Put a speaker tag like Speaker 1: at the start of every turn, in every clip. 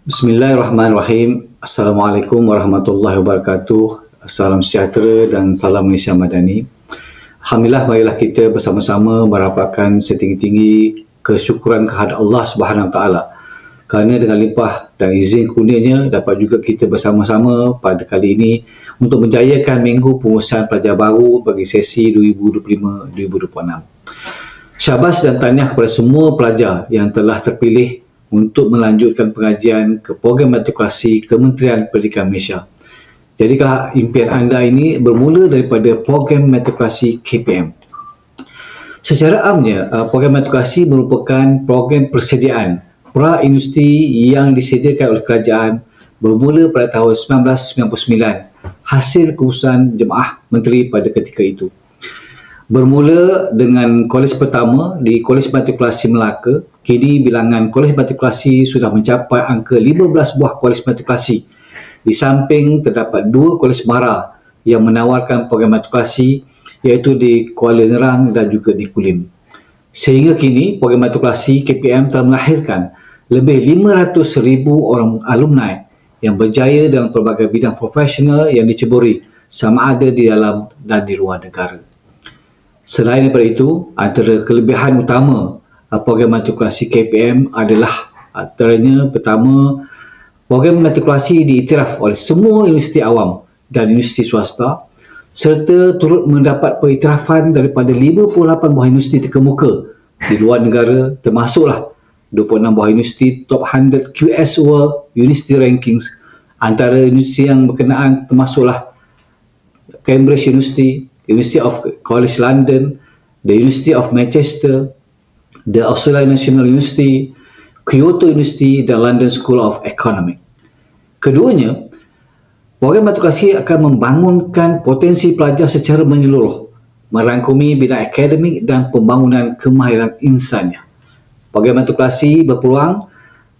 Speaker 1: Bismillahirrahmanirrahim. Assalamualaikum warahmatullahi wabarakatuh. Salam sejahtera dan salam Malaysia Madani. Alhamdulillah, marilah kita bersama-sama merapatkan setinggi-tinggi kesyukuran kehadrat Allah Subhanahu Wa Taala. Kerana dengan limpah dan izin kurnianya dapat juga kita bersama-sama pada kali ini untuk menjayakan minggu pengurusan pelajar baru bagi sesi 2025-2026. Syabas dan tahniah kepada semua pelajar yang telah terpilih untuk melanjutkan pengajian ke program matrikulasi Kementerian Pendidikan Malaysia. Jadi kalau impian anda ini bermula daripada program matrikulasi KPM. Secara amnya, program matrikulasi merupakan program persediaan pra-universiti yang disediakan oleh kerajaan bermula pada tahun 1999 hasil keputusan Jemaah Menteri pada ketika itu. Bermula dengan kolej pertama di Kolej Matrikulasi Melaka, kini bilangan kolej matrikulasi sudah mencapai angka 15 buah kolej matrikulasi. Di samping terdapat 2 kolej mara yang menawarkan program matrikulasi iaitu di Kuala Nerang dan juga di Kulim. Sehingga kini program matrikulasi KPM telah melahirkan lebih 500,000 orang alumni yang berjaya dalam pelbagai bidang profesional yang diceburi sama ada di dalam dan di luar negara. Selain daripada itu, antara kelebihan utama program matrikulasi KPM adalah antaranya pertama, program matrikulasi diiktiraf oleh semua universiti awam dan universiti swasta serta turut mendapat pengiktirafan daripada 58 buah universiti terkemuka di luar negara, termasuklah 26 buah universiti top 100 QS World University Rankings. Antara universiti yang berkenaan termasuklah Cambridge University, University of College London, the University of Manchester, the Australian National University, Kyoto University dan London School of Economics. Keduanya, program matrikulasi akan membangunkan potensi pelajar secara menyeluruh, merangkumi bidang akademik dan pembangunan kemahiran insannya. Program matrikulasi berpeluang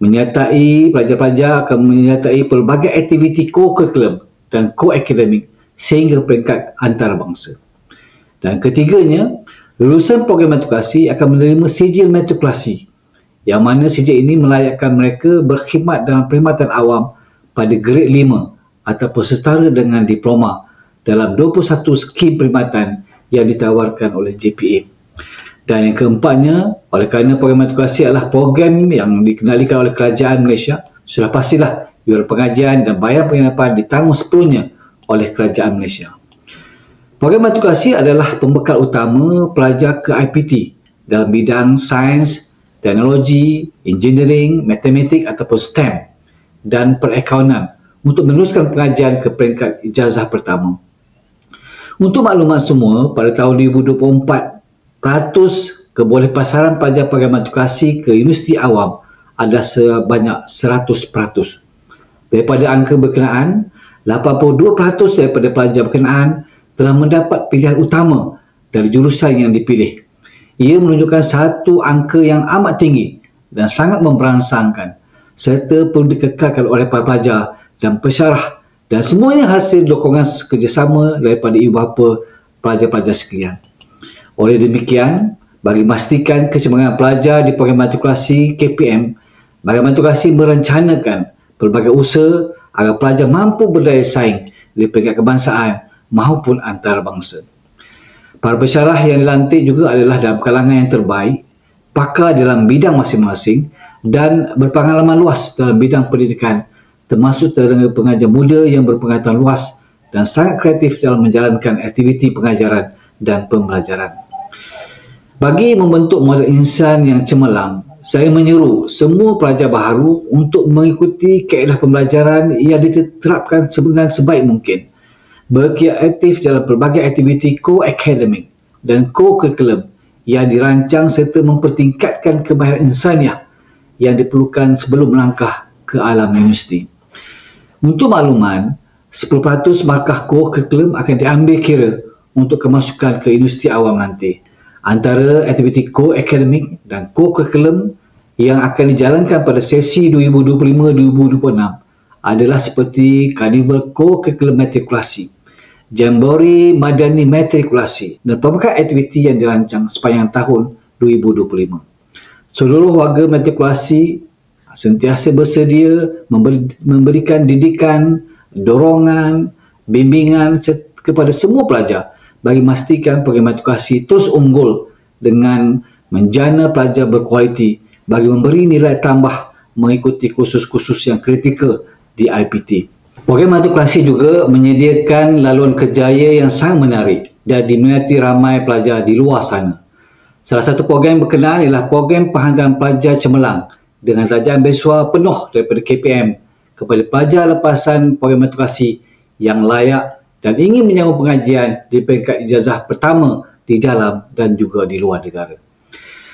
Speaker 1: menyertai pelajar-pelajar akan menyertai pelbagai aktiviti co-curriculum dan co-akademik sehingga peringkat antarabangsa. Dan ketiganya, lulusan program matrikulasi akan menerima sijil matrikulasi yang mana sijil ini melayakkan mereka berkhidmat dalam perkhidmatan awam pada grade 5 ataupun setara dengan diploma dalam 21 skim perkhidmatan yang ditawarkan oleh JPA. Dan yang keempatnya, oleh kerana program matrikulasi adalah program yang dikendalikan oleh kerajaan Malaysia, sudah pastilah yuran pengajian dan bayar penginapan ditanggung sepenuhnya oleh kerajaan Malaysia. Program matrikulasi adalah pembekal utama pelajar ke IPT dalam bidang sains, teknologi, engineering, matematik ataupun STEM dan perakaunan untuk meneruskan pengajian ke peringkat ijazah pertama. Untuk maklumat semua, pada tahun 2024, peratus kebolehpasaran pelajar program matrikulasi ke universiti awam adalah sebanyak 100%. Daripada angka berkenaan, 82% daripada pelajar berkenaan telah mendapat pilihan utama dari jurusan yang dipilih. Ia menunjukkan satu angka yang amat tinggi dan sangat memberangsangkan serta perlu dikekalkan oleh para pelajar dan pesyarah dan semuanya hasil dukungan kerjasama daripada ibu bapa pelajar-pelajar sekalian. Oleh demikian, bagi memastikan kecemerlangan pelajar di program matrikulasi KPM, program matrikulasi merencanakan pelbagai usaha agar pelajar mampu berdaya saing di peringkat kebangsaan maupun antarabangsa. Para pesyarah yang dilantik juga adalah dalam kalangan yang terbaik, pakar dalam bidang masing-masing dan berpengalaman luas dalam bidang pendidikan, termasuk tenaga pengajar muda yang berpengetahuan luas dan sangat kreatif dalam menjalankan aktiviti pengajaran dan pembelajaran. Bagi membentuk model insan yang cemerlang, saya menyeru semua pelajar baharu untuk mengikuti kaedah pembelajaran yang diterapkan dengan sebaik mungkin, bergiat aktif dalam pelbagai aktiviti co-akademik dan co-curriculum yang dirancang serta mempertingkatkan kemahiran insaniah yang diperlukan sebelum melangkah ke alam universiti. Untuk makluman, 10% markah co-curriculum akan diambil kira untuk kemasukan ke universiti awam nanti. Antara aktiviti co-akademik dan co-curriculum yang akan dijalankan pada sesi 2025-2026 adalah seperti Karnival Co-Curriculum Matrikulasi, Jambore Madani Matrikulasi dan pelbagai aktiviti yang dirancang sepanjang tahun 2025. Seluruh warga matrikulasi sentiasa bersedia memberikan didikan, dorongan, bimbingan kepada semua pelajar bagi memastikan program edukasi terus unggul dengan menjana pelajar berkualiti bagi memberi nilai tambah mengikuti kursus-kursus yang kritikal di IPT. Program edukasi juga menyediakan laluan kerjaya yang sangat menarik dan diminati ramai pelajar di luar sana. Salah satu program yang berkenaan ialah program penghantaran pelajar cemerlang dengan sahaja beasiswa penuh daripada KPM kepada pelajar lepasan program edukasi yang layak dan ingin menyambung pengajian di peringkat ijazah pertama di dalam dan juga di luar negara.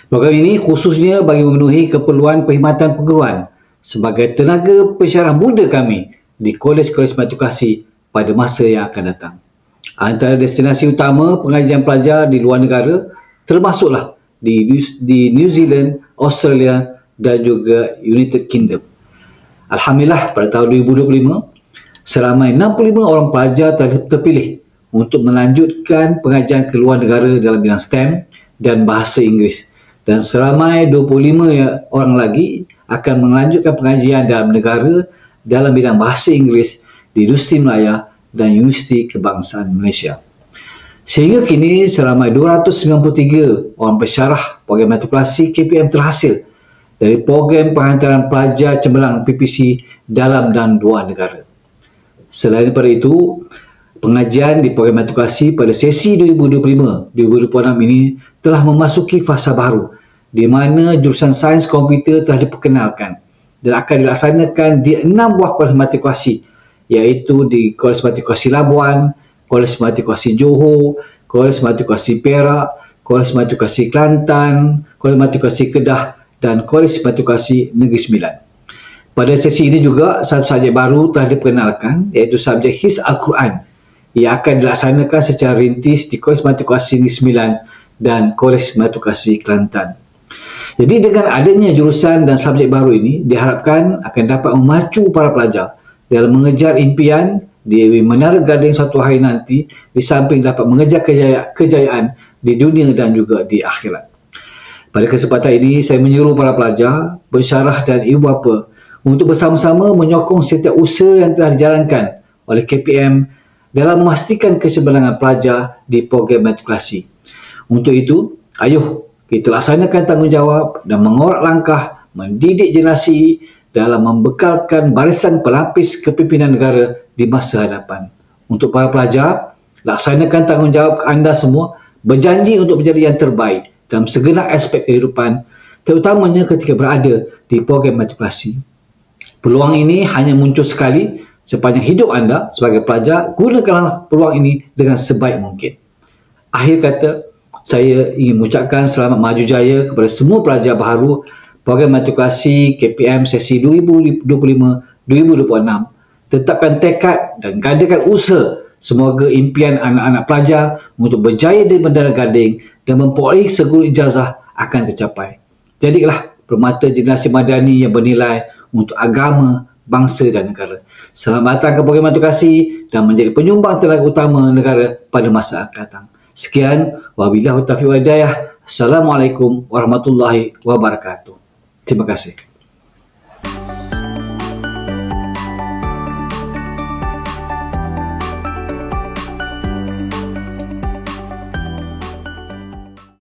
Speaker 1: Program ini khususnya bagi memenuhi keperluan perkhidmatan perguruan sebagai tenaga pensyarah muda kami di kolej-kolej edukasi pada masa yang akan datang. Antara destinasi utama pengajian pelajar di luar negara termasuklah di New Zealand, Australia dan juga United Kingdom. Alhamdulillah, pada tahun 2025, seramai 65 orang pelajar telah terpilih untuk melanjutkan pengajian ke luar negara dalam bidang STEM dan bahasa Inggeris. Dan seramai 25 orang lagi akan melanjutkan pengajian dalam negara dalam bidang bahasa Inggeris di Universiti Malaya dan Universiti Kebangsaan Malaysia. Sehingga kini seramai 293 orang pensyarah program matrikulasi KPM terhasil dari program penghantaran pelajar cemerlang PPC dalam dan luar negara. Selain daripada itu, pengajian di program matrikulasi pada sesi 2025-2026 ini telah memasuki fasa baru di mana jurusan sains komputer telah diperkenalkan dan akan dilaksanakan di 6 buah kolej matrikulasi, iaitu di Kolej Matrikulasi Labuan, Kolej Matrikulasi Johor, Kolej Matrikulasi Perak, Kolej Matrikulasi Kelantan, Kolej Matrikulasi Kedah dan Kolej Matrikulasi Negeri Sembilan. Pada sesi ini juga satu subjek baru telah diperkenalkan, iaitu subjek Hifz Al-Quran yang akan dilaksanakan secara rintis di Kolej Matrikulasi Negeri Sembilan dan Kolej Matrikulasi Kelantan. Jadi dengan adanya jurusan dan subjek baru ini diharapkan akan dapat memacu para pelajar dalam mengejar impian di Menara Gading suatu hari nanti, di samping dapat mengejar kejayaan di dunia dan juga di akhirat. Pada kesempatan ini, saya menyuruh para pelajar, pensyarah dan ibu bapa untuk bersama-sama menyokong setiap usaha yang telah dijalankan oleh KPM dalam memastikan keseimbangan pelajar di program matrikulasi. Untuk itu, ayuh kita laksanakan tanggungjawab dan mengorak langkah mendidik generasi dalam membekalkan barisan pelapis kepimpinan negara di masa hadapan. Untuk para pelajar, laksanakan tanggungjawab anda semua, berjanji untuk menjadi yang terbaik dalam segenap aspek kehidupan, terutamanya ketika berada di program matrikulasi. Peluang ini hanya muncul sekali sepanjang hidup anda sebagai pelajar. Gunakanlah peluang ini dengan sebaik mungkin. Akhir kata, saya ingin mengucapkan selamat maju jaya kepada semua pelajar baharu program matrikulasi KPM sesi 2025-2026. Tetapkan tekad dan gadakan usaha semoga impian anak-anak pelajar untuk berjaya di Menara Gading dan memperoleh segala ijazah akan tercapai. Jadilah permata generasi madani yang bernilai untuk agama, bangsa dan negara. Selamat datang ke program matrikulasi dan menjadi penyumbang tenaga utama negara pada masa akan datang. Sekian, wabillahi taufiq wal hidayah. Assalamualaikum warahmatullahi wabarakatuh. Terima kasih.